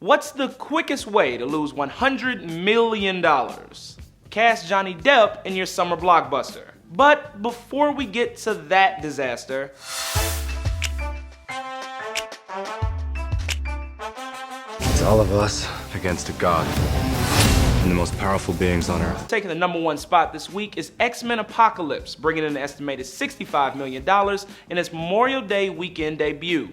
What's the quickest way to lose $100 million? Cast Johnny Depp in your summer blockbuster. But before we get to that disaster, it's all of us against a god. And the most powerful beings on Earth. Taking the #1 spot this week is Xmen Apocalypse, bringing in an estimated $65 million in its Memorial Day weekend debut.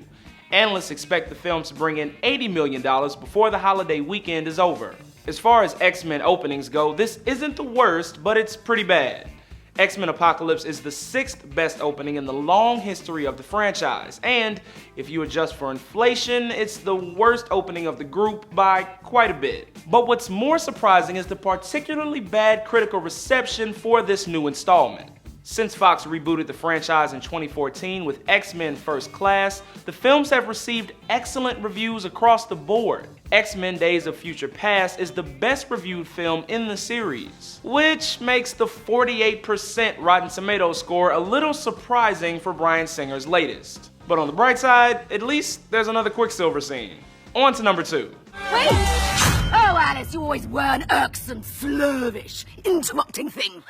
Analysts expect the film to bring in $80 million before the holiday weekend is over. As far as X-Men openings go, this isn't the worst, but it's pretty bad. Xmen Apocalypse is the 6th best opening in the long history of the franchise, and if you adjust for inflation, it's the worst opening of the group by quite a bit. But what's more surprising is the particularly bad critical reception for this new installment. Since Fox rebooted the franchise in 2014 with X-Men First Class, the films have received excellent reviews across the board. X-Men Days of Future Past is the best reviewed film in the series, which makes the 48% Rotten Tomatoes score a little surprising for Bryan Singer's latest. But on the bright side, at least there's another Quicksilver scene. On to #2. Wait! Oh, Alice, you always were an irksome, slurvish, interrupting thing.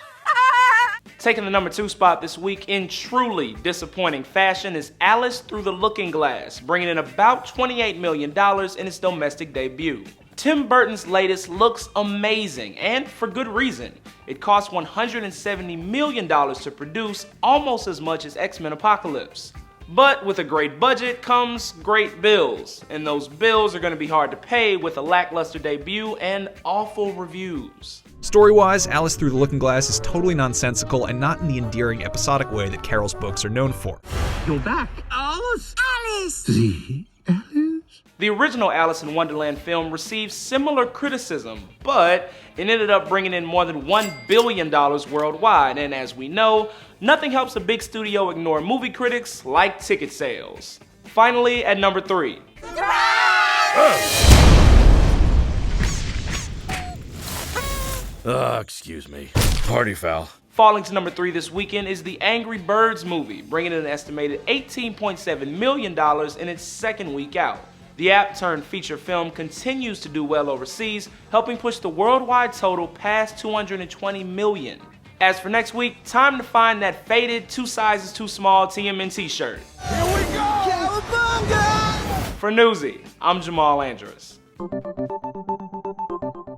Taking the #2 spot this week in truly disappointing fashion is Alice Through the Looking Glass, bringing in about $28 million in its domestic debut. Tim Burton's latest looks amazing, and for good reason. It cost $170 million to produce, almost as much as X-Men Apocalypse. But with a great budget comes great bills, and those bills are going to be hard to pay with a lackluster debut and awful reviews. Story-wise, Alice Through the Looking Glass is totally nonsensical and not in the endearing episodic way that Carol's books are known for. You're back, Alice! Alice! The Alice? The original Alice in Wonderland film received similar criticism, but it ended up bringing in more than $1 billion worldwide, and as we know, nothing helps a big studio ignore movie critics like ticket sales. Finally, at #3. Excuse me. Party foul. Falling to #3 this weekend is the Angry Birds movie, bringing in an estimated $18.7 million in its second week out. The app-turned-feature film continues to do well overseas, helping push the worldwide total past $220 million. As for next week, time to find that faded 2 sizes too small TMNT shirt. Here we go! Cowabunga! For Newsy, I'm Jamal Andrus.